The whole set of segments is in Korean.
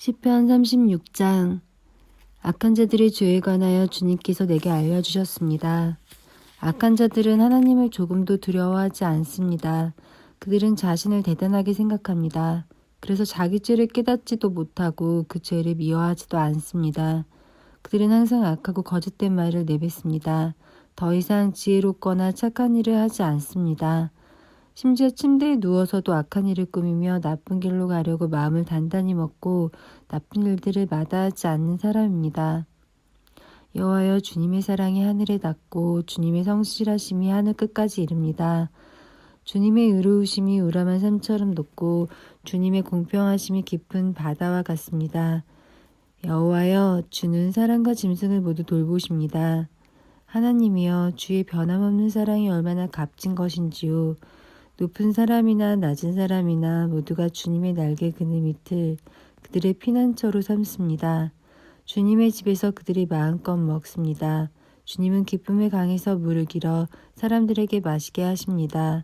시편 36장. 악한 자들의 죄에 관하여 주님께서 내게 알려주셨습니다. 악한 자들은 하나님을 조금도 두려워하지 않습니다. 그들은 자신을 대단하게 생각합니다. 그래서 자기 죄를 깨닫지도 못하고 그 죄를 미워하지도 않습니다. 그들은 항상 악하고 거짓된 말을 내뱉습니다. 더 이상 지혜롭거나 착한 일을 하지 않습니다. 심지어 침대에 누워서도 악한 일을 꾸미며 나쁜 길로 가려고 마음을 단단히 먹고 나쁜 일들을 마다하지 않는 사람입니다. 여호와여, 주님의 사랑이 하늘에 닿고 주님의 성실하심이 하늘 끝까지 이릅니다. 주님의 의로우심이 우람한 산처럼 높고 주님의 공평하심이 깊은 바다와 같습니다. 여호와여, 주는 사람과 짐승을 모두 돌보십니다. 하나님이여, 주의 변함없는 사랑이 얼마나 값진 것인지요. 높은 사람이나 낮은 사람이나 모두가 주님의 날개 그늘 밑을 그들의 피난처로 삼습니다. 주님의 집에서 그들이 마음껏 먹습니다. 주님은 기쁨의 강에서 물을 길어 사람들에게 마시게 하십니다.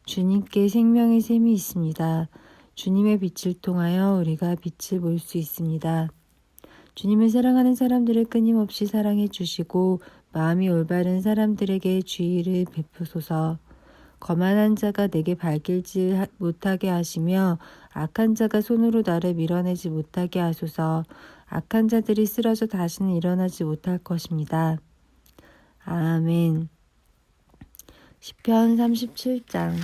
주님께 생명의 샘이 있습니다. 주님의 빛을 통하여 우리가 빛을 볼 수 있습니다. 주님을 사랑하는 사람들을 끊임없이 사랑해 주시고 마음이 올바른 사람들에게 주의를 베푸소서. 거만한 자가 내게 발길지 못하게 하시며 악한 자가 손으로 나를 밀어내지 못하게 하소서. 악한 자들이 쓰러져 다시는 일어나지 못할 것입니다. 아멘. 시편 37장.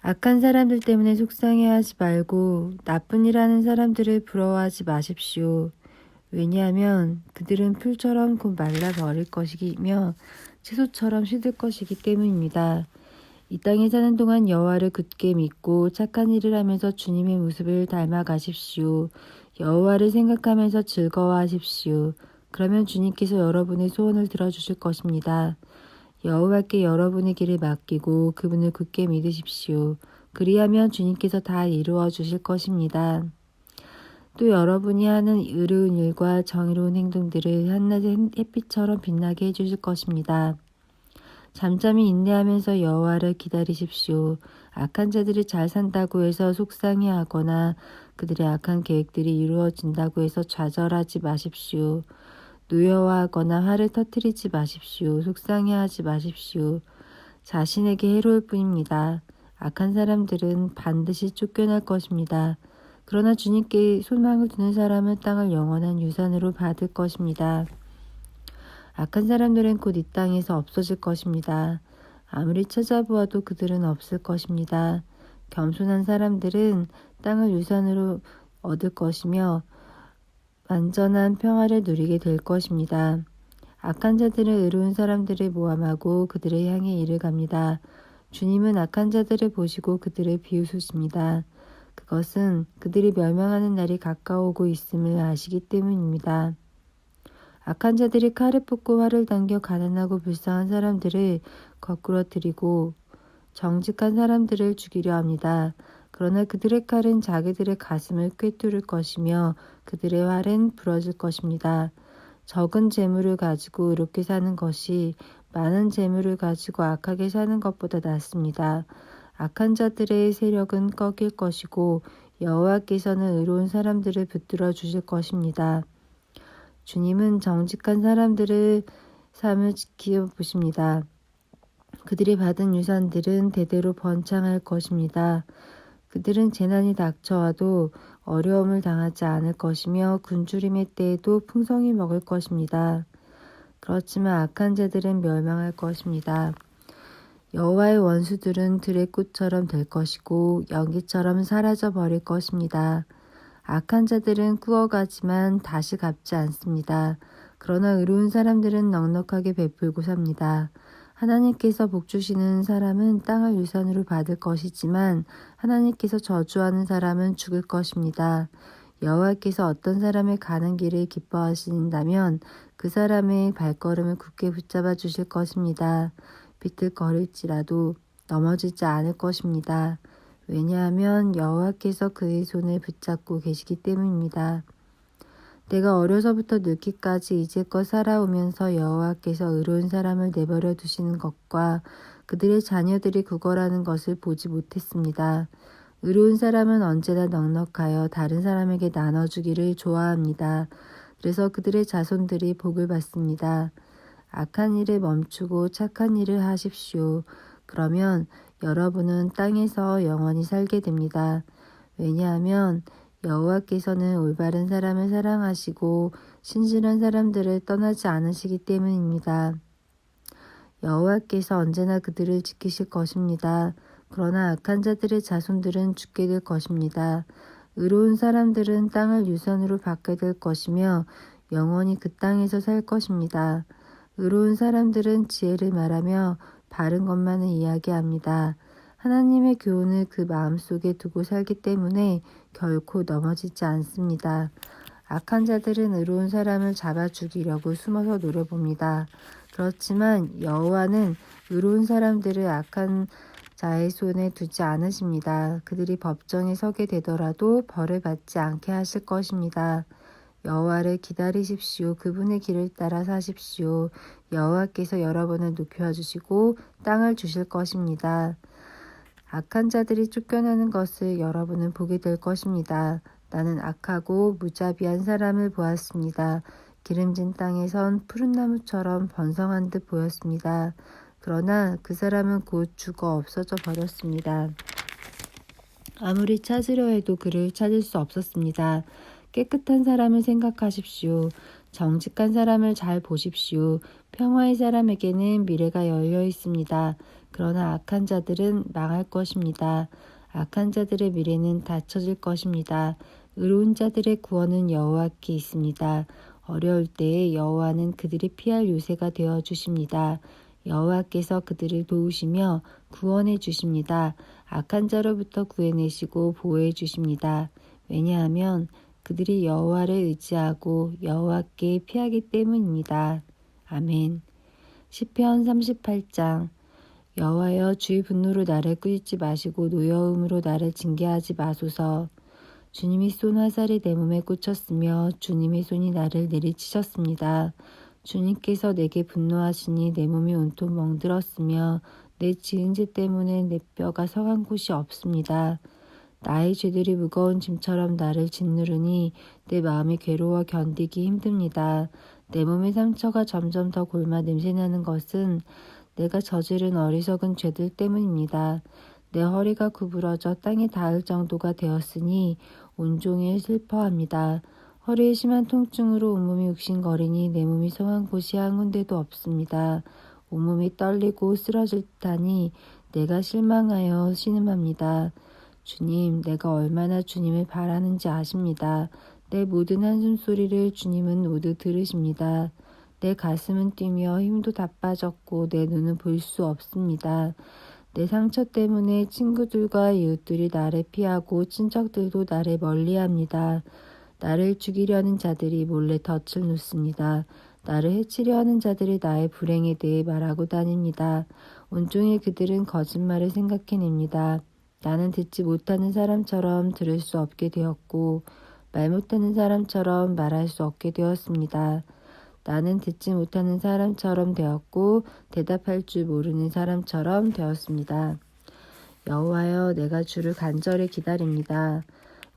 악한 사람들 때문에 속상해하지 말고 나쁜 일 하는 사람들을 부러워하지 마십시오. 왜냐하면 그들은 풀처럼 곧 말라버릴 것이며 채소처럼 시들 것이기 때문입니다. 이 땅에 사는 동안 여호와를 굳게 믿고 착한 일을 하면서 주님의 모습을 닮아가십시오. 여호와를 생각하면서 즐거워하십시오. 그러면 주님께서 여러분의 소원을 들어주실 것입니다. 여호와께 여러분의 길을 맡기고 그분을 굳게 믿으십시오. 그리하면 주님께서 다 이루어 주실 것입니다. 또 여러분이 하는 의로운 일과 정의로운 행동들을 한낮의 햇빛처럼 빛나게 해주실 것입니다. 잠잠히 인내하면서 여호와를 기다리십시오. 악한 자들이 잘 산다고 해서 속상해하거나 그들의 악한 계획들이 이루어진다고 해서 좌절하지 마십시오. 노여워하거나 화를 터뜨리지 마십시오. 속상해하지 마십시오. 자신에게 해로울 뿐입니다. 악한 사람들은 반드시 쫓겨날 것입니다. 그러나 주님께 소망을 두는 사람은 땅을 영원한 유산으로 받을 것입니다. 악한 사람들은 곧 이 땅에서 없어질 것입니다. 아무리 찾아보아도 그들은 없을 것입니다. 겸손한 사람들은 땅을 유산으로 얻을 것이며 완전한 평화를 누리게 될 것입니다. 악한 자들은 의로운 사람들을 모함하고 그들을 향해 이를 갑니다. 주님은 악한 자들을 보시고 그들을 비웃으십니다. 그것은 그들이 멸망하는 날이 가까워오고 있음을 아시기 때문입니다. 악한 자들이 칼을 뽑고 활을 당겨 가난하고 불쌍한 사람들을 거꾸러뜨리고 정직한 사람들을 죽이려 합니다. 그러나 그들의 칼은 자기들의 가슴을 꿰뚫을 것이며 그들의 활은 부러질 것입니다. 적은 재물을 가지고 이롭게 사는 것이 많은 재물을 가지고 악하게 사는 것보다 낫습니다. 악한 자들의 세력은 꺾일 것이고 여호와께서는 의로운 사람들을 붙들어 주실 것입니다. 주님은 정직한 사람들의 삶을 지켜보십니다. 그들이 받은 유산들은 대대로 번창할 것입니다. 그들은 재난이 닥쳐와도 어려움을 당하지 않을 것이며 굶주림의 때에도 풍성히 먹을 것입니다. 그렇지만 악한 자들은 멸망할 것입니다. 여호와의 원수들은 들의 꽃처럼 될 것이고 연기처럼 사라져 버릴 것입니다. 악한 자들은 꾸어가지만 다시 갚지 않습니다. 그러나 의로운 사람들은 넉넉하게 베풀고 삽니다. 하나님께서 복 주시는 사람은 땅을 유산으로 받을 것이지만 하나님께서 저주하는 사람은 죽을 것입니다. 여호와께서 어떤 사람의 가는 길을 기뻐하신다면 그 사람의 발걸음을 굳게 붙잡아 주실 것입니다. 비틀거릴지라도 넘어지지 않을 것입니다. 왜냐하면 여호와께서 그의 손을 붙잡고 계시기 때문입니다. 내가 어려서부터 늙기까지 이제껏 살아오면서 여호와께서 의로운 사람을 내버려 두시는 것과 그들의 자녀들이 구걸하는 것을 보지 못했습니다. 의로운 사람은 언제나 넉넉하여 다른 사람에게 나눠주기를 좋아합니다. 그래서 그들의 자손들이 복을 받습니다. 악한 일을 멈추고 착한 일을 하십시오. 그러면 여러분은 땅에서 영원히 살게 됩니다. 왜냐하면 여호와께서는 올바른 사람을 사랑하시고 신실한 사람들을 떠나지 않으시기 때문입니다. 여호와께서 언제나 그들을 지키실 것입니다. 그러나 악한 자들의 자손들은 죽게 될 것입니다. 의로운 사람들은 땅을 유산으로 받게 될 것이며 영원히 그 땅에서 살 것입니다. 의로운 사람들은 지혜를 말하며 바른 것만을 이야기합니다. 하나님의 교훈을 그 마음속에 두고 살기 때문에 결코 넘어지지 않습니다. 악한 자들은 의로운 사람을 잡아 죽이려고 숨어서 노려봅니다. 그렇지만 여호와는 의로운 사람들을 악한 자의 손에 두지 않으십니다. 그들이 법정에 서게 되더라도 벌을 받지 않게 하실 것입니다. 여호와를 기다리십시오. 그분의 길을 따라 사십시오. 여호와께서 여러분을 높여주시고 땅을 주실 것입니다. 악한 자들이 쫓겨나는 것을 여러분은 보게 될 것입니다. 나는 악하고 무자비한 사람을 보았습니다. 기름진 땅에선 푸른 나무처럼 번성한 듯 보였습니다. 그러나 그 사람은 곧 죽어 없어져 버렸습니다. 아무리 찾으려 해도 그를 찾을 수 없었습니다. 깨끗한 사람을 생각하십시오. 정직한 사람을 잘 보십시오. 평화의 사람에게는 미래가 열려 있습니다. 그러나 악한 자들은 망할 것입니다. 악한 자들의 미래는 닫혀질 것입니다. 의로운 자들의 구원은 여호와께 있습니다. 어려울 때에 여호와는 그들이 피할 요새가 되어 주십니다. 여호와께서 그들을 도우시며 구원해 주십니다. 악한 자로부터 구해내시고 보호해 주십니다. 왜냐하면 그들이 여호와를 의지하고 여호와께 피하기 때문입니다. 아멘. 시편 38장. 여호와여, 주의 분노로 나를 끌지 마시고 노여움으로 나를 징계하지 마소서. 주님이 쏜 화살이 내 몸에 꽂혔으며 주님의 손이 나를 내리치셨습니다. 주님께서 내게 분노하시니 내 몸이 온통 멍들었으며 내 지은 죄 때문에 내 뼈가 성한 곳이 없습니다. 나의 죄들이 무거운 짐처럼 나를 짓누르니 내 마음이 괴로워 견디기 힘듭니다. 내 몸의 상처가 점점 더 골마 냄새나는 것은 내가 저지른 어리석은 죄들 때문입니다. 내 허리가 구부러져 땅에 닿을 정도가 되었으니 온종일 슬퍼합니다. 허리에 심한 통증으로 온몸이 욱신거리니 내 몸이 성한 곳이 한 군데도 없습니다. 온몸이 떨리고 쓰러질 듯하니 내가 실망하여 신음합니다. 주님, 내가 얼마나 주님을 바라는지 아십니다. 내 모든 한숨소리를 주님은 모두 들으십니다. 내 가슴은 뛰며 힘도 다 빠졌고 내 눈은 볼 수 없습니다. 내 상처 때문에 친구들과 이웃들이 나를 피하고 친척들도 나를 멀리합니다. 나를 죽이려는 자들이 몰래 덫을 놓습니다. 나를 해치려 하는 자들이 나의 불행에 대해 말하고 다닙니다. 온종일 그들은 거짓말을 생각해냅니다. 나는 듣지 못하는 사람처럼 들을 수 없게 되었고 말 못하는 사람처럼 말할 수 없게 되었습니다. 나는 듣지 못하는 사람처럼 되었고 대답할 줄 모르는 사람처럼 되었습니다. 여호와여, 내가 주를 간절히 기다립니다.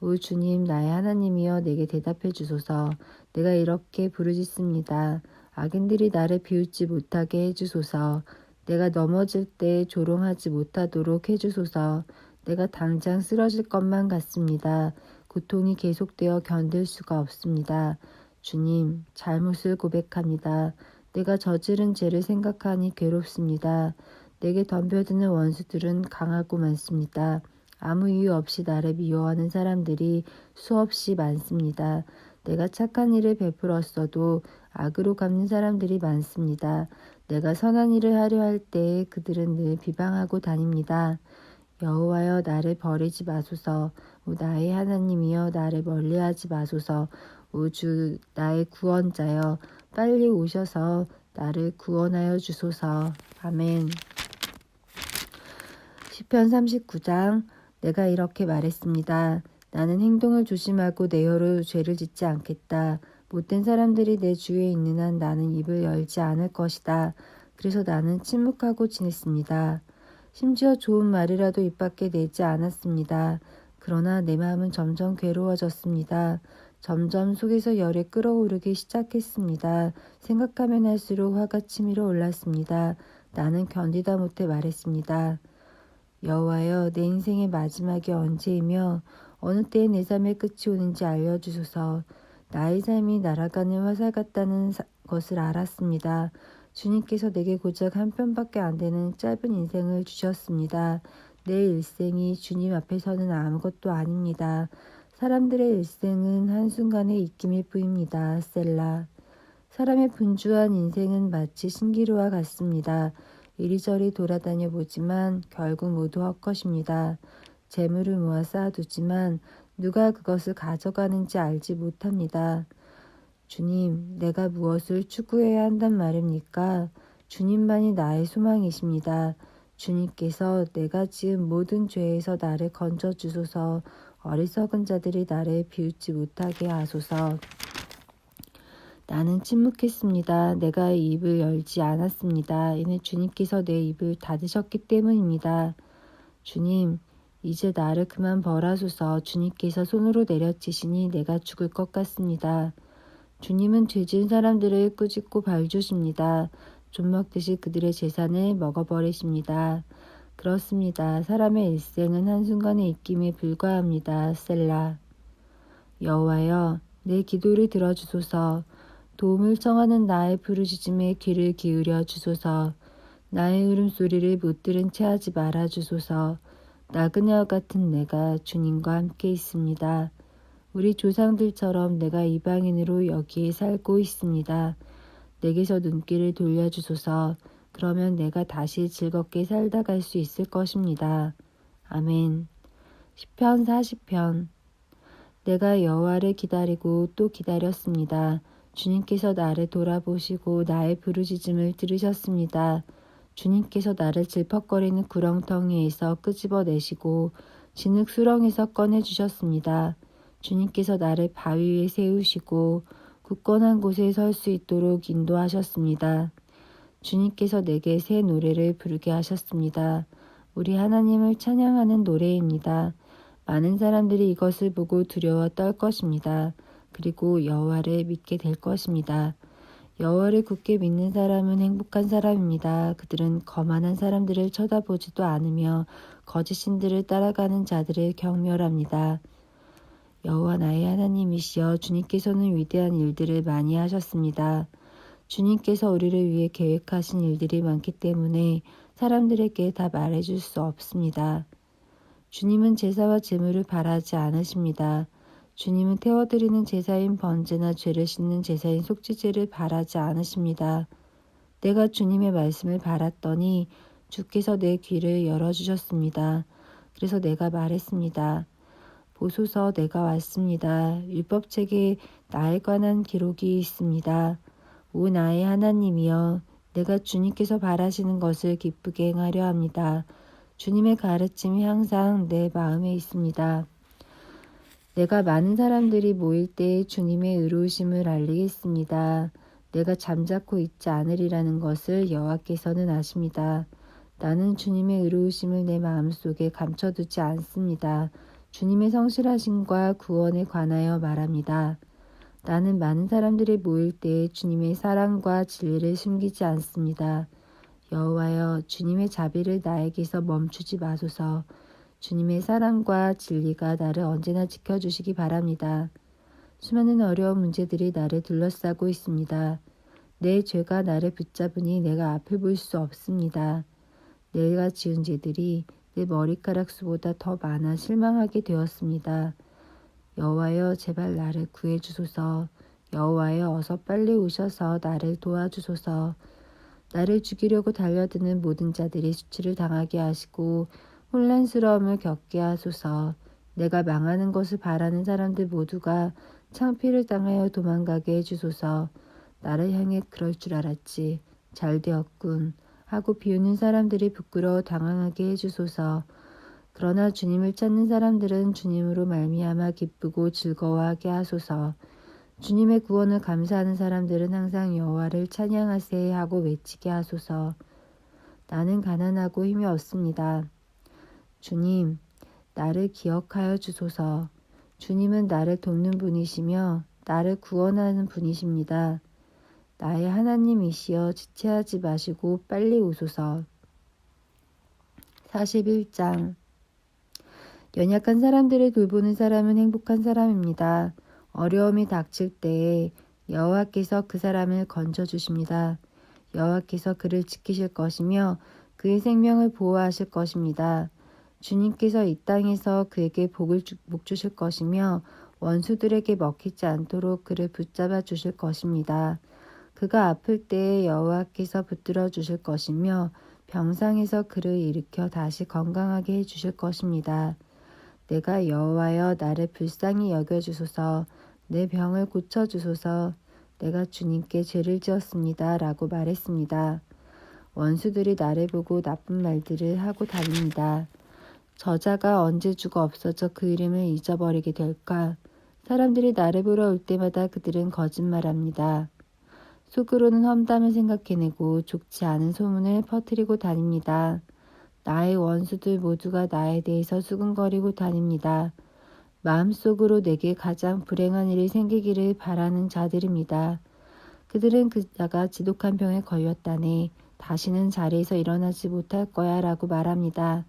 오 주님, 나의 하나님이여, 내게 대답해 주소서. 내가 이렇게 부르짖습니다. 악인들이 나를 비웃지 못하게 해주소서. 내가 넘어질 때 조롱하지 못하도록 해주소서. 내가 당장 쓰러질 것만 같습니다. 고통이 계속되어 견딜 수가 없습니다. 주님, 잘못을 고백합니다. 내가 저지른 죄를 생각하니 괴롭습니다. 내게 덤벼드는 원수들은 강하고 많습니다. 아무 이유 없이 나를 미워하는 사람들이 수없이 많습니다. 내가 착한 일을 베풀었어도 악으로 갚는 사람들이 많습니다. 내가 선한 일을 하려 할 때에 그들은 늘 비방하고 다닙니다. 여호와여, 나를 버리지 마소서. 오 나의 하나님이여, 나를 멀리하지 마소서. 오 주, 나의 구원자여, 빨리 오셔서 나를 구원하여 주소서. 아멘. 시편 39장. 내가 이렇게 말했습니다. 나는 행동을 조심하고 내 혀로 죄를 짓지 않겠다. 못된 사람들이 내 주위에 있는 한 나는 입을 열지 않을 것이다. 그래서 나는 침묵하고 지냈습니다. 심지어 좋은 말이라도 입 밖에 내지 않았습니다. 그러나 내 마음은 점점 괴로워졌습니다. 점점 속에서 열이 끓어오르기 시작했습니다. 생각하면 할수록 화가 치밀어 올랐습니다. 나는 견디다 못해 말했습니다. 여호와여, 내 인생의 마지막이 언제이며 어느 때에 내 삶의 끝이 오는지 알려주소서. 나의 삶이 날아가는 화살 같다는 것을 알았습니다. 주님께서 내게 고작 한 편밖에 안 되는 짧은 인생을 주셨습니다. 내 일생이 주님 앞에서는 아무것도 아닙니다. 사람들의 일생은 한순간의 입김일 뿐입니다. 셀라. 사람의 분주한 인생은 마치 신기루와 같습니다. 이리저리 돌아다녀 보지만 결국 모두 헛것입니다. 재물을 모아 쌓아두지만 누가 그것을 가져가는지 알지 못합니다. 주님, 내가 무엇을 추구해야 한단 말입니까? 주님만이 나의 소망이십니다. 주님께서 내가 지은 모든 죄에서 나를 건져주소서. 어리석은 자들이 나를 비웃지 못하게 하소서. 나는 침묵했습니다. 내가 입을 열지 않았습니다. 이는 주님께서 내 입을 닫으셨기 때문입니다. 주님, 이제 나를 그만 벌하소서. 주님께서 손으로 내려치시니 내가 죽을 것 같습니다. 주님은 죄지은 사람들을 꾸짖고 발주십니다. 좀 먹듯이 그들의 재산을 먹어버리십니다. 그렇습니다. 사람의 일생은 한순간의 입김에 불과합니다. 셀라. 여호와여, 내 기도를 들어주소서. 도움을 청하는 나의 부르짖음에 귀를 기울여 주소서. 나의 울음소리를 못 들은 채 하지 말아 주소서. 나그네와 같은 내가 주님과 함께 있습니다. 우리 조상들처럼 내가 이방인으로 여기에 살고 있습니다. 내게서 눈길을 돌려주소서. 그러면 내가 다시 즐겁게 살다 갈 수 있을 것입니다. 아멘. 시편 40편. 내가 여호와를 기다리고 또 기다렸습니다. 주님께서 나를 돌아보시고 나의 부르짖음을 들으셨습니다. 주님께서 나를 질퍽거리는 구렁텅이에서 끄집어내시고 진흙 수렁에서 꺼내주셨습니다. 주님께서 나를 바위 위에 세우시고 굳건한 곳에 설 수 있도록 인도하셨습니다. 주님께서 내게 새 노래를 부르게 하셨습니다. 우리 하나님을 찬양하는 노래입니다. 많은 사람들이 이것을 보고 두려워 떨 것입니다. 그리고 여호와를 믿게 될 것입니다. 여호와를 굳게 믿는 사람은 행복한 사람입니다. 그들은 거만한 사람들을 쳐다보지도 않으며 거짓 신들을 따라가는 자들을 경멸합니다. 여호와 나의 하나님이시여, 주님께서는 위대한 일들을 많이 하셨습니다. 주님께서 우리를 위해 계획하신 일들이 많기 때문에 사람들에게 다 말해줄 수 없습니다. 주님은 제사와 제물을 바라지 않으십니다. 주님은 태워드리는 제사인 번제나 죄를 씻는 제사인 속죄제를 바라지 않으십니다. 내가 주님의 말씀을 바랐더니 주께서 내 귀를 열어주셨습니다. 그래서 내가 말했습니다. 보소서, 내가 왔습니다. 율법책에 나에 관한 기록이 있습니다. 오 나의 하나님이여, 내가 주님께서 바라시는 것을 기쁘게 행하려 합니다. 주님의 가르침이 항상 내 마음에 있습니다. 내가 많은 사람들이 모일 때에 주님의 의로우심을 알리겠습니다. 내가 잠자코 있지 않으리라는 것을 여호와께서는 아십니다. 나는 주님의 의로우심을 내 마음속에 감춰두지 않습니다. 주님의 성실하심과 구원에 관하여 말합니다. 나는 많은 사람들이 모일 때에 주님의 사랑과 진리를 숨기지 않습니다. 여호와여, 주님의 자비를 나에게서 멈추지 마소서. 주님의 사랑과 진리가 나를 언제나 지켜주시기 바랍니다. 수많은 어려운 문제들이 나를 둘러싸고 있습니다. 내 죄가 나를 붙잡으니 내가 앞을 볼 수 없습니다. 내가 지은 죄들이 내 머리카락 수보다 더 많아 실망하게 되었습니다. 여호와여, 제발 나를 구해주소서. 여호와여, 어서 빨리 오셔서 나를 도와주소서. 나를 죽이려고 달려드는 모든 자들이 수치를 당하게 하시고 혼란스러움을 겪게 하소서. 내가 망하는 것을 바라는 사람들 모두가 창피를 당하여 도망가게 해주소서. 나를 향해 그럴 줄 알았지. 잘 되었군. 하고 비웃는 사람들이 부끄러워 당황하게 해주소서. 그러나 주님을 찾는 사람들은 주님으로 말미암아 기쁘고 즐거워하게 하소서. 주님의 구원을 감사하는 사람들은 항상 여호와를 찬양하세 하고 외치게 하소서. 나는 가난하고 힘이 없습니다. 주님, 나를 기억하여 주소서. 주님은 나를 돕는 분이시며 나를 구원하는 분이십니다. 나의 하나님이시여 지체하지 마시고 빨리 오소서. 41장. 연약한 사람들을 돌보는 사람은 행복한 사람입니다. 어려움이 닥칠 때에 여호와께서 그 사람을 건져주십니다. 여호와께서 그를 지키실 것이며 그의 생명을 보호하실 것입니다. 주님께서 이 땅에서 그에게 복 주실 것이며 원수들에게 먹히지 않도록 그를 붙잡아 주실 것입니다. 그가 아플 때에 여호와께서 붙들어 주실 것이며 병상에서 그를 일으켜 다시 건강하게 해 주실 것입니다. 내가 여호와여 나를 불쌍히 여겨주소서. 내 병을 고쳐주소서. 내가 주님께 죄를 지었습니다. 라고 말했습니다. 원수들이 나를 보고 나쁜 말들을 하고 다닙니다. 저자가 언제 죽어 없어져 그 이름을 잊어버리게 될까? 사람들이 나를 보러 올 때마다 그들은 거짓말합니다. 속으로는 험담을 생각해내고 좋지 않은 소문을 퍼뜨리고 다닙니다. 나의 원수들 모두가 나에 대해서 수근거리고 다닙니다. 마음속으로 내게 가장 불행한 일이 생기기를 바라는 자들입니다. 그들은 그자가 지독한 병에 걸렸다네 다시는 자리에서 일어나지 못할 거야 라고 말합니다.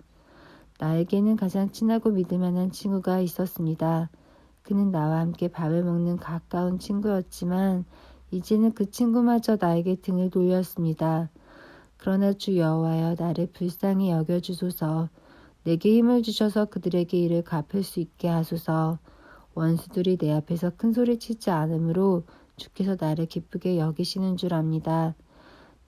나에게는 가장 친하고 믿을 만한 친구가 있었습니다. 그는 나와 함께 밥을 먹는 가까운 친구였지만 이제는 그 친구마저 나에게 등을 돌렸습니다. 그러나 주 여호와여 나를 불쌍히 여겨주소서. 내게 힘을 주셔서 그들에게 이를 갚을 수 있게 하소서. 원수들이 내 앞에서 큰 소리치지 않으므로 주께서 나를 기쁘게 여기시는 줄 압니다.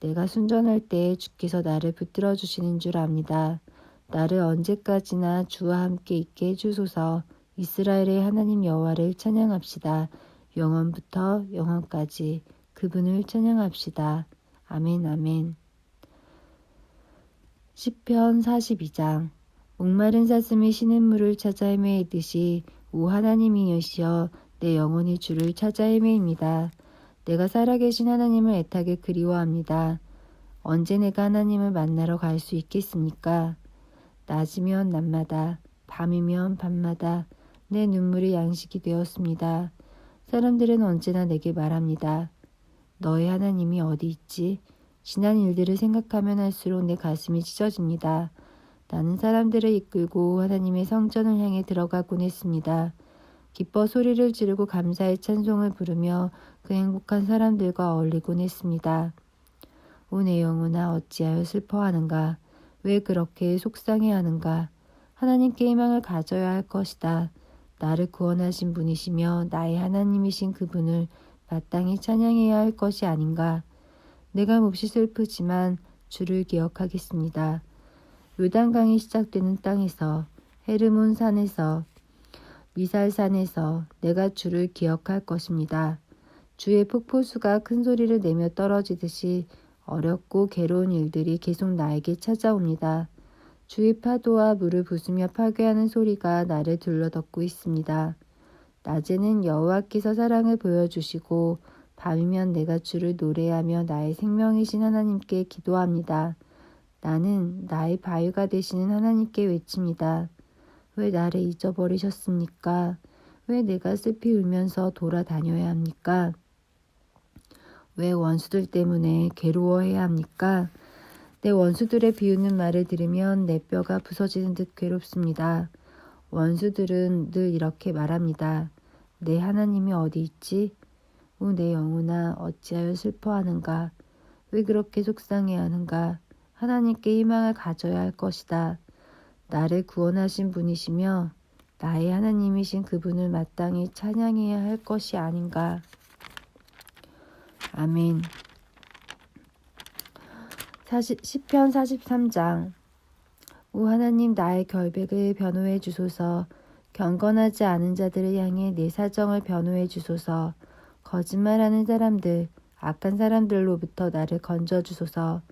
내가 순전할 때에 주께서 나를 붙들어 주시는 줄 압니다. 나를 언제까지나 주와 함께 있게 해주소서. 이스라엘의 하나님 여호와를 찬양합시다. 영원부터 영원까지 그분을 찬양합시다. 아멘 아멘. 시편 42장. 목마른 사슴이 시냇물을 찾아 헤매이듯이 오 하나님이시여 내 영혼이 주를 찾아 헤매입니다. 내가 살아계신 하나님을 애타게 그리워합니다. 언제 내가 하나님을 만나러 갈 수 있겠습니까? 낮이면 낮마다 밤이면 밤마다 내 눈물이 양식이 되었습니다. 사람들은 언제나 내게 말합니다. 너의 하나님이 어디 있지? 지난 일들을 생각하면 할수록 내 가슴이 찢어집니다. 나는 사람들을 이끌고 하나님의 성전을 향해 들어가곤 했습니다. 기뻐 소리를 지르고 감사의 찬송을 부르며 그 행복한 사람들과 어울리곤 했습니다. 오 내 영혼아 어찌하여 슬퍼하는가? 왜 그렇게 속상해하는가? 하나님께 희망을 가져야 할 것이다. 나를 구원하신 분이시며 나의 하나님이신 그분을 마땅히 찬양해야 할 것이 아닌가? 내가 몹시 슬프지만 주를 기억하겠습니다. 요단강이 시작되는 땅에서 헤르몬 산에서 미살산에서 내가 주를 기억할 것입니다. 주의 폭포수가 큰 소리를 내며 떨어지듯이 어렵고 괴로운 일들이 계속 나에게 찾아옵니다. 주의 파도와 물을 부수며 파괴하는 소리가 나를 둘러덮고 있습니다. 낮에는 여호와께서 사랑을 보여주시고 밤이면 내가 주를 노래하며 나의 생명이신 하나님께 기도합니다. 나는 나의 바위가 되시는 하나님께 외칩니다. 왜 나를 잊어버리셨습니까? 왜 내가 슬피 울면서 돌아다녀야 합니까? 왜 원수들 때문에 괴로워해야 합니까? 내 원수들의 비웃는 말을 들으면 내 뼈가 부서지는 듯 괴롭습니다. 원수들은 늘 이렇게 말합니다. 내 하나님이 어디 있지? 오 내 영혼아 어찌하여 슬퍼하는가? 왜 그렇게 속상해하는가? 하나님께 희망을 가져야 할 것이다. 나를 구원하신 분이시며 나의 하나님이신 그분을 마땅히 찬양해야 할 것이 아닌가? 아멘. 시편 43장. 오 하나님 나의 결백을 변호해 주소서. 경건하지 않은 자들을 향해 내 사정을 변호해 주소서. 거짓말하는 사람들, 악한 사람들로부터 나를 건져 주소서.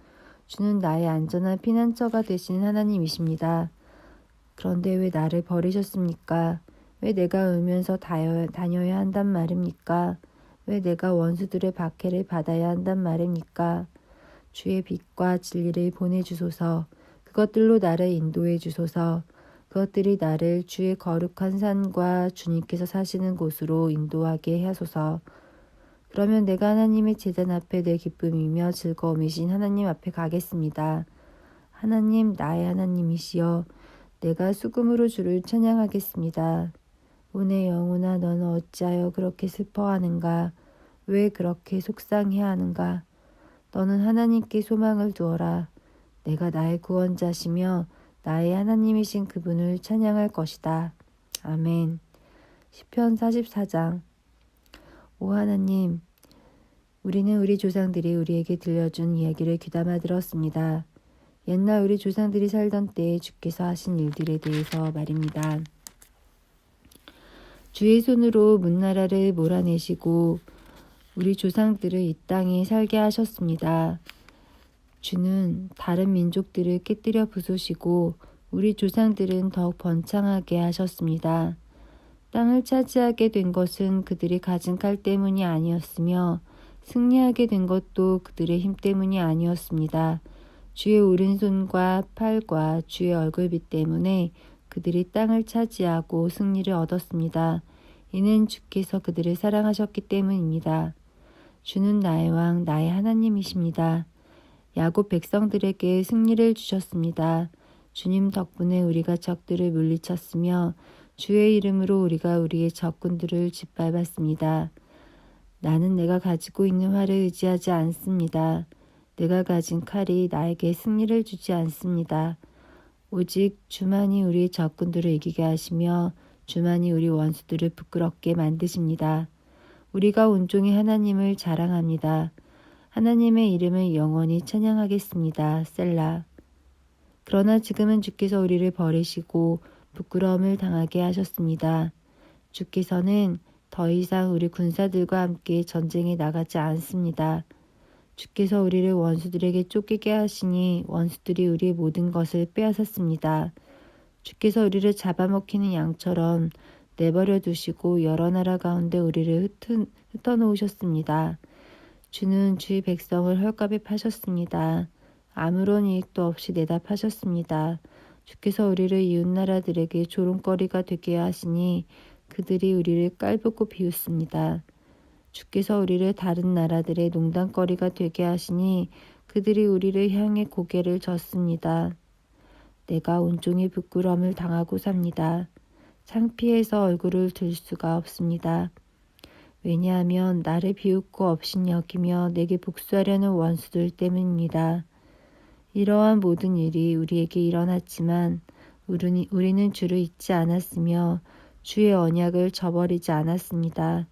주는 나의 안전한 피난처가 되시는 하나님이십니다. 그런데 왜 나를 버리셨습니까? 왜 내가 울면서 다녀야 한단 말입니까? 왜 내가 원수들의 박해를 받아야 한단 말입니까? 주의 빛과 진리를 보내주소서. 그것들로 나를 인도해 주소서. 그것들이 나를 주의 거룩한 산과 주님께서 사시는 곳으로 인도하게 하소서. 그러면 내가 하나님의 제단 앞에 내 기쁨이며 즐거움이신 하나님 앞에 가겠습니다. 하나님, 나의 하나님이시여, 내가 수금으로 주를 찬양하겠습니다. 오 내 영혼아, 너는 어찌하여 그렇게 슬퍼하는가? 왜 그렇게 속상해하는가? 너는 하나님께 소망을 두어라. 내가 나의 구원자시며 나의 하나님이신 그분을 찬양할 것이다. 아멘. 시편 44장. 오 하나님, 우리는 우리 조상들이 우리에게 들려준 이야기를 귀담아 들었습니다. 옛날 우리 조상들이 살던 때에 주께서 하신 일들에 대해서 말입니다. 주의 손으로 문나라를 몰아내시고 우리 조상들을 이 땅에 살게 하셨습니다. 주는 다른 민족들을 깨뜨려 부수시고 우리 조상들은 더욱 번창하게 하셨습니다. 땅을 차지하게 된 것은 그들이 가진 칼 때문이 아니었으며 승리하게 된 것도 그들의 힘 때문이 아니었습니다. 주의 오른손과 팔과 주의 얼굴빛 때문에 그들이 땅을 차지하고 승리를 얻었습니다. 이는 주께서 그들을 사랑하셨기 때문입니다. 주는 나의 왕, 나의 하나님이십니다. 야곱 백성들에게 승리를 주셨습니다. 주님 덕분에 우리가 적들을 물리쳤으며 주의 이름으로 우리가 우리의 적군들을 짓밟았습니다. 나는 내가 가지고 있는 활을 의지하지 않습니다. 내가 가진 칼이 나에게 승리를 주지 않습니다. 오직 주만이 우리 적군들을 이기게 하시며 주만이 우리 원수들을 부끄럽게 만드십니다. 우리가 온종일 하나님을 자랑합니다. 하나님의 이름을 영원히 찬양하겠습니다. 셀라. 그러나 지금은 주께서 우리를 버리시고 부끄러움을 당하게 하셨습니다. 주께서는 더 이상 우리 군사들과 함께 전쟁에 나가지 않습니다. 주께서 우리를 원수들에게 쫓기게 하시니 원수들이 우리의 모든 것을 빼앗았습니다. 주께서 우리를 잡아먹히는 양처럼 내버려 두시고 여러 나라 가운데 우리를 흩어놓으셨습니다. 주는 주의 백성을 헐값에 파셨습니다. 아무런 이익도 없이 내다 파셨습니다. 주께서 우리를 이웃나라들에게 조롱거리가 되게 하시니 그들이 우리를 깔보고 비웃습니다. 주께서 우리를 다른 나라들의 농담거리가 되게 하시니 그들이 우리를 향해 고개를 젓습니다. 내가 온종일 부끄러움을 당하고 삽니다. 창피해서 얼굴을 들 수가 없습니다. 왜냐하면 나를 비웃고 업신 여기며 내게 복수하려는 원수들 때문입니다. 이러한 모든 일이 우리에게 일어났지만 우리는 주를 잊지 않았으며 주의 언약을 저버리지 않았습니다.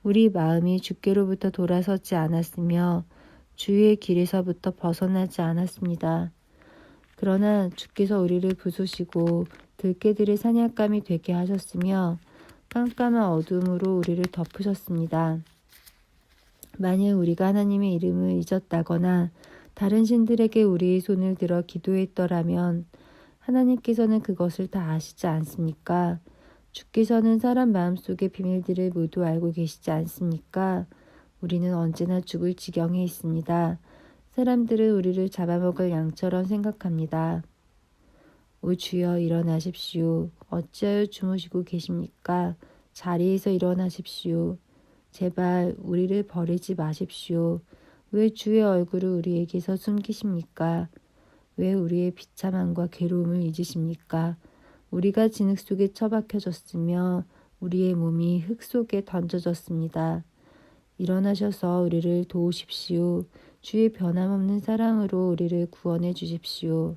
우리 마음이 주께로부터 돌아서지 않았으며 주의 길에서부터 벗어나지 않았습니다. 그러나 주께서 우리를 부수시고 들깨들의 사냥감이 되게 하셨으며 깜깜한 어둠으로 우리를 덮으셨습니다. 만일 우리가 하나님의 이름을 잊었다거나 다른 신들에게 우리의 손을 들어 기도했더라면 하나님께서는 그것을 다 아시지 않습니까? 주께서는 사람 마음속의 비밀들을 모두 알고 계시지 않습니까? 우리는 언제나 죽을 지경에 있습니다. 사람들은 우리를 잡아먹을 양처럼 생각합니다. 오 주여 일어나십시오. 어찌하여 주무시고 계십니까? 자리에서 일어나십시오. 제발 우리를 버리지 마십시오. 왜 주의 얼굴을 우리에게서 숨기십니까? 왜 우리의 비참함과 괴로움을 잊으십니까? 우리가 진흙 속에 처박혀졌으며 우리의 몸이 흙 속에 던져졌습니다. 일어나셔서 우리를 도우십시오. 주의 변함없는 사랑으로 우리를 구원해 주십시오.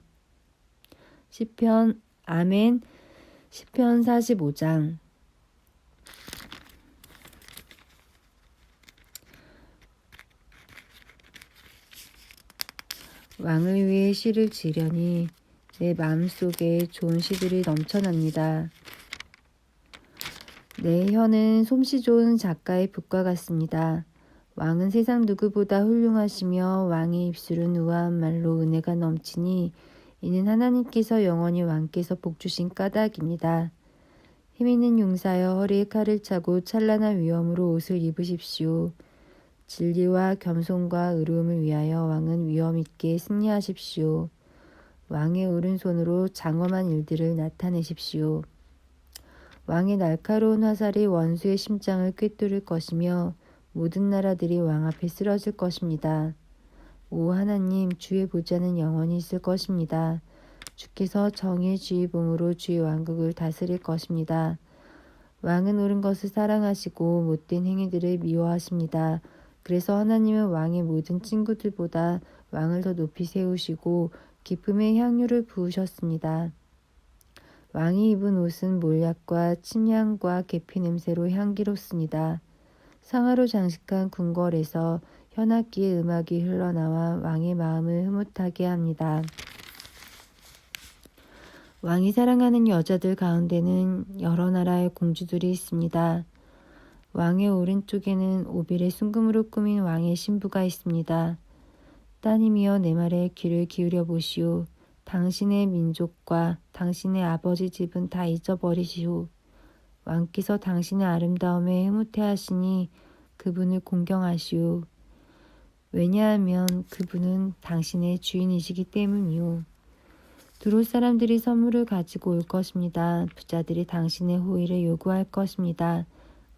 시편 아멘. 시편 45장. 왕을 위해 시를 지려니 내 마음속에 좋은 시들이 넘쳐납니다. 내 혀는 솜씨 좋은 작가의 붓과 같습니다. 왕은 세상 누구보다 훌륭하시며 왕의 입술은 우아한 말로 은혜가 넘치니 이는 하나님께서 영원히 왕께서 복주신 까닭입니다. 힘있는 용사여 허리에 칼을 차고 찬란한 위엄으로 옷을 입으십시오. 진리와 겸손과 의로움을 위하여 왕은 위엄 있게 승리하십시오. 왕의 오른손으로 장엄한 일들을 나타내십시오. 왕의 날카로운 화살이 원수의 심장을 꿰뚫을 것이며 모든 나라들이 왕 앞에 쓰러질 것입니다. 오 하나님, 주의 보좌는 영원히 있을 것입니다. 주께서 정의의 주의봉으로 주의 왕국을 다스릴 것입니다. 왕은 옳은 것을 사랑하시고 못된 행위들을 미워하십니다. 그래서 하나님은 왕의 모든 친구들보다 왕을 더 높이 세우시고 기쁨의 향유를 부으셨습니다. 왕이 입은 옷은 몰약과 침향과 계피 냄새로 향기롭습니다. 상아로 장식한 궁궐에서 현악기의 음악이 흘러나와 왕의 마음을 흐뭇하게 합니다. 왕이 사랑하는 여자들 가운데는 여러 나라의 공주들이 있습니다. 왕의 오른쪽에는 오빌의 순금으로 꾸민 왕의 신부가 있습니다. 따님이여 내 말에 귀를 기울여 보시오. 당신의 민족과 당신의 아버지 집은 다 잊어버리시오. 왕께서 당신의 아름다움에 흐뭇해하시니 그분을 공경하시오. 왜냐하면 그분은 당신의 주인이시기 때문이오. 두롯 사람들이 선물을 가지고 올 것입니다. 부자들이 당신의 호의를 요구할 것입니다.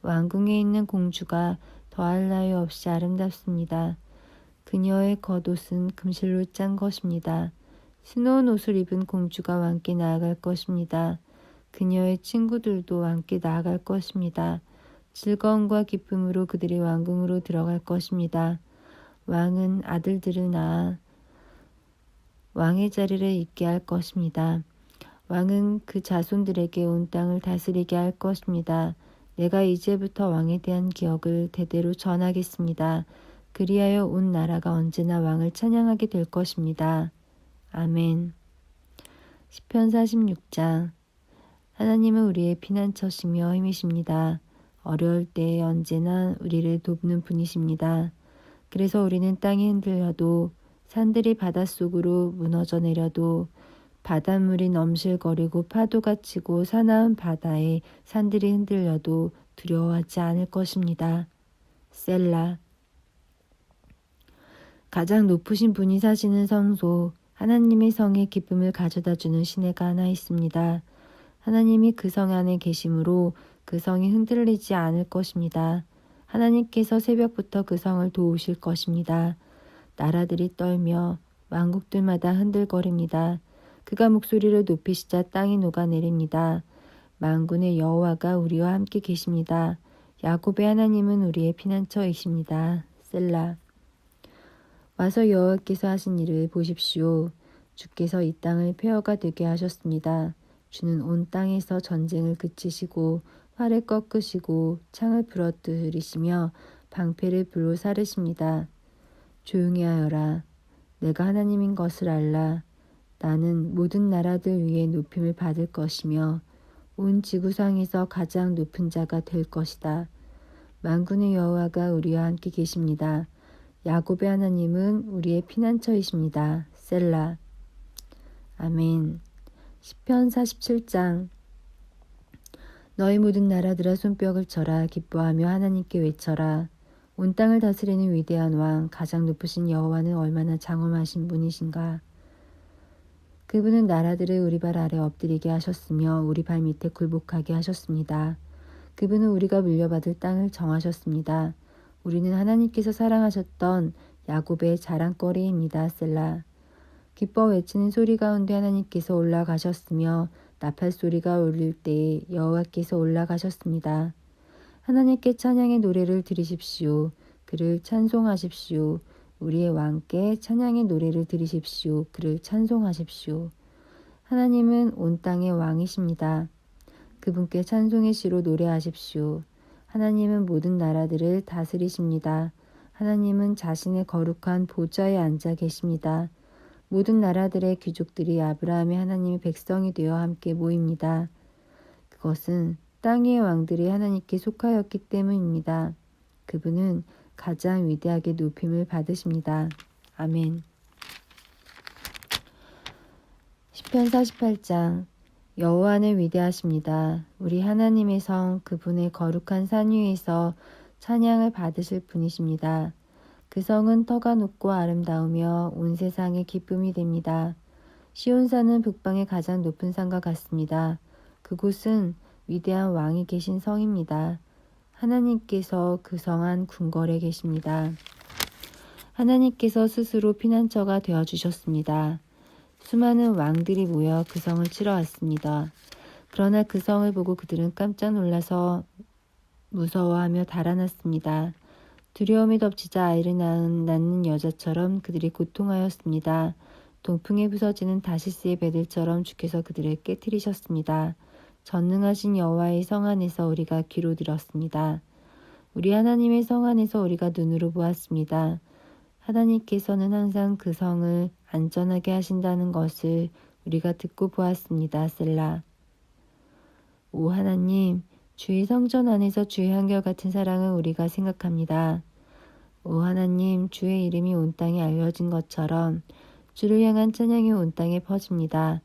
왕궁에 있는 공주가 더할 나위 없이 아름답습니다. 그녀의 겉옷은 금실로 짠 것입니다. 수놓은 옷을 입은 공주가 왕께 나아갈 것입니다. 그녀의 친구들도 왕께 나아갈 것입니다. 즐거움과 기쁨으로 그들이 왕궁으로 들어갈 것입니다. 왕은 아들들을 낳아 왕의 자리를 있게 할 것입니다. 왕은 그 자손들에게 온 땅을 다스리게 할 것입니다. 내가 이제부터 왕에 대한 기억을 대대로 전하겠습니다. 그리하여 온 나라가 언제나 왕을 찬양하게 될 것입니다. 아멘. 시편 46장. 하나님은 우리의 피난처시며 힘이십니다. 어려울 때에 언제나 우리를 돕는 분이십니다. 그래서 우리는 땅이 흔들려도 산들이 바닷속으로 무너져 내려도 바닷물이 넘실거리고 파도가 치고 사나운 바다에 산들이 흔들려도 두려워하지 않을 것입니다. 셀라. 가장 높으신 분이 사시는 성소, 하나님의 성에 기쁨을 가져다주는 시내가 하나 있습니다. 하나님이 그 성 안에 계심으로 그 성이 흔들리지 않을 것입니다. 하나님께서 새벽부터 그 성을 도우실 것입니다. 나라들이 떨며 왕국들마다 흔들거립니다. 그가 목소리를 높이시자 땅이 녹아내립니다. 만군의 여호와가 우리와 함께 계십니다. 야곱의 하나님은 우리의 피난처이십니다. 셀라. 와서 여호와께서 하신 일을 보십시오. 주께서 이 땅을 폐허가 되게 하셨습니다. 주는 온 땅에서 전쟁을 그치시고 활을 꺾으시고 창을 부러뜨리시며 방패를 불로 사르십니다. 조용히 하여라. 내가 하나님인 것을 알라. 나는 모든 나라들 위에 높임을 받을 것이며 온 지구상에서 가장 높은 자가 될 것이다. 만군의 여호와가 우리와 함께 계십니다. 야곱의 하나님은 우리의 피난처이십니다. 셀라. 아멘. 시편 47장. 너희 모든 나라들아 손뼉을 쳐라. 기뻐하며 하나님께 외쳐라. 온 땅을 다스리는 위대한 왕, 가장 높으신 여호와는 얼마나 장엄하신 분이신가. 그분은 나라들을 우리 발 아래 엎드리게 하셨으며 우리 발 밑에 굴복하게 하셨습니다. 그분은 우리가 물려받을 땅을 정하셨습니다. 우리는 하나님께서 사랑하셨던 야곱의 자랑거리입니다. 셀라. 기뻐 외치는 소리 가운데 하나님께서 올라가셨으며 나팔 소리가 울릴 때에 여호와께서 올라가셨습니다. 하나님께 찬양의 노래를 드리십시오. 그를 찬송하십시오. 우리의 왕께 찬양의 노래를 드리십시오. 그를 찬송하십시오. 하나님은 온 땅의 왕이십니다. 그분께 찬송의 시로 노래하십시오. 하나님은 모든 나라들을 다스리십니다. 하나님은 자신의 거룩한 보좌에 앉아 계십니다. 모든 나라들의 귀족들이 아브라함의 하나님의 백성이 되어 함께 모입니다. 그것은 땅 위의 왕들이 하나님께 속하였기 때문입니다. 그분은 가장 위대하게 높임을 받으십니다. 아멘. 시편 48장. 여호와는 위대하십니다. 우리 하나님의 성 그분의 거룩한 산 위에서 찬양을 받으실 분이십니다. 그 성은 터가 높고 아름다우며 온 세상의 기쁨이 됩니다. 시온산은 북방의 가장 높은 산과 같습니다. 그곳은 위대한 왕이 계신 성입니다. 하나님께서 그 성 안 궁궐에 계십니다. 하나님께서 스스로 피난처가 되어주셨습니다. 수많은 왕들이 모여 그 성을 치러 왔습니다. 그러나 그 성을 보고 그들은 깜짝 놀라서 무서워하며 달아났습니다. 두려움이 덮치자 아이를 낳는 여자처럼 그들이 고통하였습니다. 동풍에 부서지는 다시스의 배들처럼 주께서 그들을 깨뜨리셨습니다. 전능하신 여호와의 성 안에서 우리가 귀로 들었습니다. 우리 하나님의 성 안에서 우리가 눈으로 보았습니다. 하나님께서는 항상 그 성을 안전하게 하신다는 것을 우리가 듣고 보았습니다. 셀라. 오 하나님, 주의 성전 안에서 주의 한결같은 사랑을 우리가 생각합니다. 오 하나님, 주의 이름이 온 땅에 알려진 것처럼 주를 향한 찬양이 온 땅에 퍼집니다.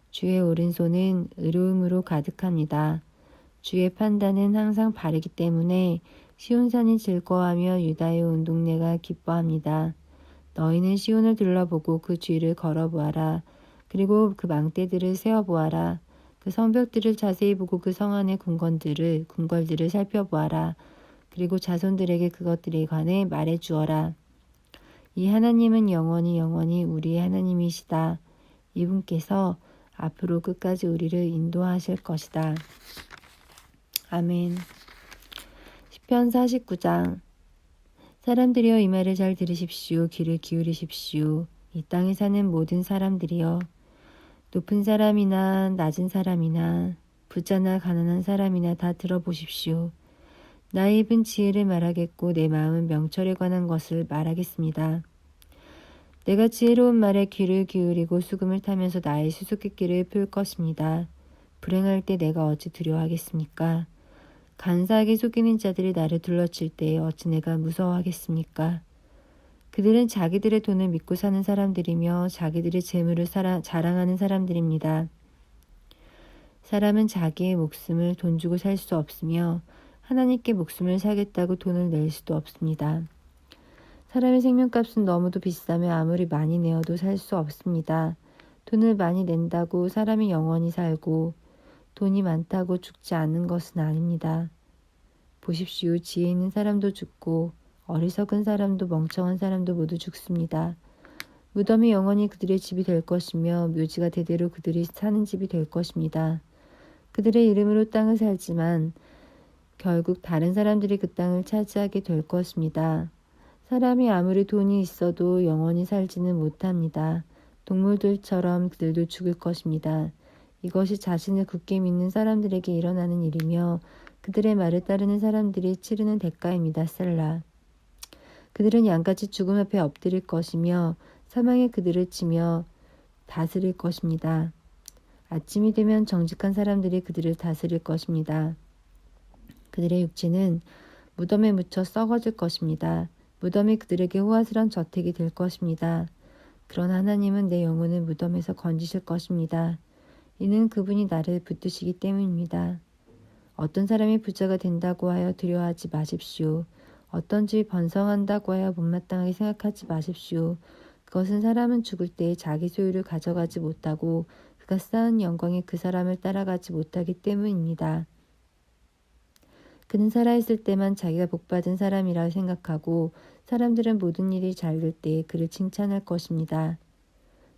주의 오른손은 의로움으로 가득합니다. 주의 판단은 항상 바르기 때문에 시온산이 즐거워하며 유다의 온 동네가 기뻐합니다. 너희는 시온을 둘러보고 그 주위를 걸어보아라. 그리고 그 망대들을 세어보아라. 그 성벽들을 자세히 보고 그 성 안의 궁궐들을 살펴보아라. 그리고 자손들에게 그것들에 관해 말해주어라. 이 하나님은 영원히 우리의 하나님이시다. 이분께서 앞으로 끝까지 우리를 인도하실 것이다. 아멘. 시편 49장. 사람들이여 이 말을 잘 들으십시오. 귀를 기울이십시오. 이 땅에 사는 모든 사람들이여. 높은 사람이나 낮은 사람이나 부자나 가난한 사람이나 다 들어보십시오. 나의 입은 지혜를 말하겠고 내 마음은 명철에 관한 것을 말하겠습니다. 내가 지혜로운 말에 귀를 기울이고 수금을 타면서 나의 수수께끼를 풀 것입니다. 불행할 때 내가 어찌 두려워하겠습니까? 간사하게 속이는 자들이 나를 둘러칠 때 어찌 내가 무서워하겠습니까? 그들은 자기들의 돈을 믿고 사는 사람들이며 자기들의 재물을 자랑하는 사람들입니다. 사람은 자기의 목숨을 돈 주고 살 수 없으며 하나님께 목숨을 사겠다고 돈을 낼 수도 없습니다. 사람의 생명값은 너무도 비싸며 아무리 많이 내어도 살 수 없습니다. 돈을 많이 낸다고 사람이 영원히 살고 돈이 많다고 죽지 않는 것은 아닙니다. 보십시오. 지혜 있는 사람도 죽고 어리석은 사람도 멍청한 사람도 모두 죽습니다. 무덤이 영원히 그들의 집이 될 것이며 묘지가 대대로 그들이 사는 집이 될 것입니다. 그들의 이름으로 땅을 살지만 결국 다른 사람들이 그 땅을 차지하게 될 것입니다. 사람이 아무리 돈이 있어도 영원히 살지는 못합니다. 동물들처럼 그들도 죽을 것입니다. 이것이 자신을 굳게 믿는 사람들에게 일어나는 일이며 그들의 말을 따르는 사람들이 치르는 대가입니다. 셀라. 그들은 양같이 죽음 앞에 엎드릴 것이며 사망에 그들을 치며 다스릴 것입니다. 아침이 되면 정직한 사람들이 그들을 다스릴 것입니다. 그들의 육체는 무덤에 묻혀 썩어질 것입니다. 무덤이 그들에게 호화스러운 저택이 될 것입니다. 그러나 하나님은 내 영혼을 무덤에서 건지실 것입니다. 이는 그분이 나를 붙드시기 때문입니다. 어떤 사람이 부자가 된다고 하여 두려워하지 마십시오. 어떤 집이 번성한다고 하여 못마땅하게 생각하지 마십시오. 그것은 사람은 죽을 때에 자기 소유를 가져가지 못하고 그가 쌓은 영광이 그 사람을 따라가지 못하기 때문입니다. 그는 살아있을 때만 자기가 복받은 사람이라 생각하고 사람들은 모든 일이 잘 될 때에 그를 칭찬할 것입니다.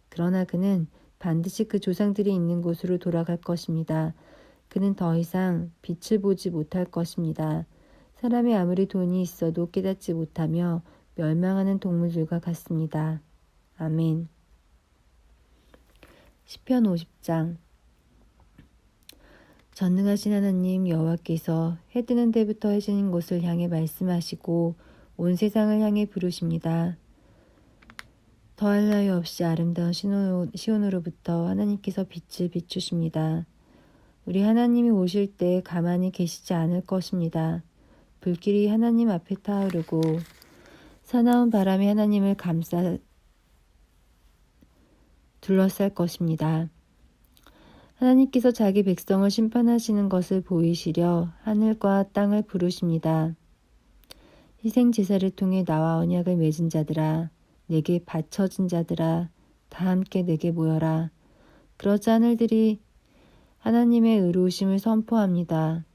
그러나 그는 반드시 그 조상들이 있는 곳으로 돌아갈 것입니다. 그는 더 이상 빛을 보지 못할 것입니다. 사람이 아무리 돈이 있어도 깨닫지 못하며 멸망하는 동물들과 같습니다. 아멘. 시편 50장. 전능하신 하나님 여호와께서 해 뜨는 데부터 해 지는 곳을 향해 말씀하시고 온 세상을 향해 부르십니다. 더할 나위 없이 아름다운 시온으로부터 하나님께서 빛을 비추십니다. 우리 하나님이 오실 때 가만히 계시지 않을 것입니다. 불길이 하나님 앞에 타오르고 사나운 바람이 하나님을 둘러쌀 것입니다. 하나님께서 자기 백성을 심판하시는 것을 보이시려 하늘과 땅을 부르십니다. 희생제사를 통해 나와 언약을 맺은 자들아, 내게 바쳐진 자들아, 다 함께 내게 모여라. 그러자 하늘들이 하나님의 의로우심을 선포합니다.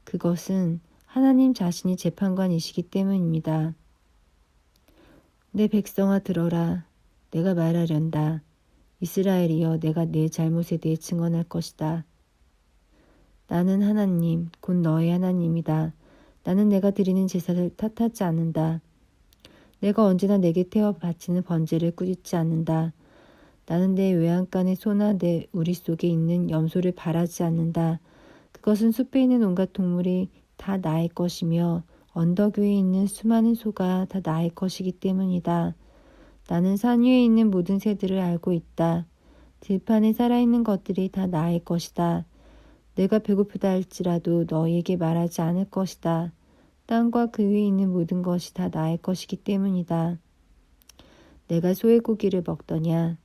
그것은 하나님 자신이 재판관이시기 때문입니다. 내 백성아 들어라. 내가 말하련다. 이스라엘이여, 내가 내 잘못에 대해 증언할 것이다. 나는 하나님, 곧 너의 하나님이다. 나는 내가 드리는 제사를 탓하지 않는다. 내가 언제나 내게 태워 바치는 번제를 꾸짖지 않는다. 나는 내 외양간의 소나 내 우리 속에 있는 염소를 바라지 않는다. 그것은 숲에 있는 온갖 동물이 다 나의 것이며 언덕 위에 있는 수많은 소가 다 나의 것이기 때문이다. 나는 산 위에 있는 모든 새들을 알고 있다. 들판에 살아있는 것들이 다 나의 것이다. 내가 배고프다 할지라도 너희에게 말하지 않을 것이다. 땅과 그 위에 있는 모든 것이 다 나의 것이기 때문이다. 내가 소의 고기를 먹더냐?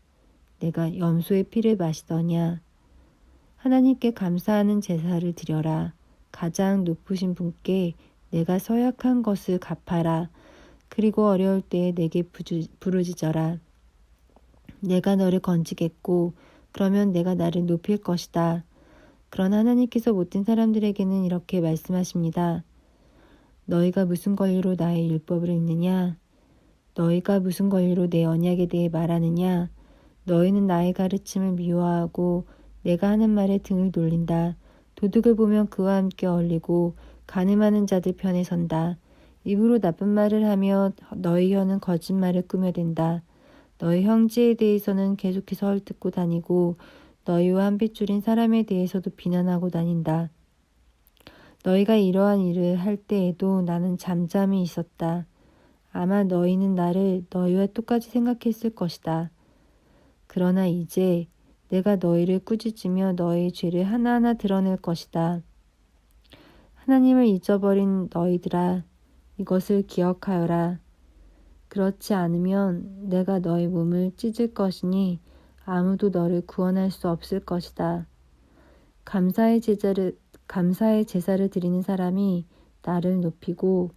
내가 염소의 피를 마시더냐? 하나님께 감사하는 제사를 드려라. 가장 높으신 분께 내가 서약한 것을 갚아라. 그리고 어려울 때에 내게 부르짖어라. 내가 너를 건지겠고 그러면 내가 나를 높일 것이다. 그러나 하나님께서 못된 사람들에게는 이렇게 말씀하십니다. 너희가 무슨 권리로 나의 율법을 읽느냐? 너희가 무슨 권리로 내 언약에 대해 말하느냐? 너희는 나의 가르침을 미워하고 내가 하는 말에 등을 돌린다. 도둑을 보면 그와 함께 어울리고 간음하는 자들 편에 선다. 입으로 나쁜 말을 하며 너희 혀는 거짓말을 꾸며댄다. 너희 형제에 대해서는 계속해서 헐뜯고 다니고 너희와 한 핏줄인 사람에 대해서도 비난하고 다닌다. 너희가 이러한 일을 할 때에도 나는 잠잠히 있었다. 아마 너희는 나를 너희와 똑같이 생각했을 것이다. 그러나 이제 내가 너희를 꾸짖으며 너희의 죄를 하나하나 드러낼 것이다. 하나님을 잊어버린 너희들아, 이것을 기억하여라. 그렇지 않으면 내가 너희 몸을 찢을 것이니 아무도 너를 구원할 수 없을 것이다. 감사의 제사를 드리는 사람이 나를 높이고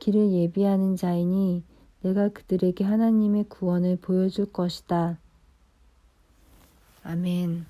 길을 예비하는 자이니 내가 그들에게 하나님의 구원을 보여줄 것이다. 아멘.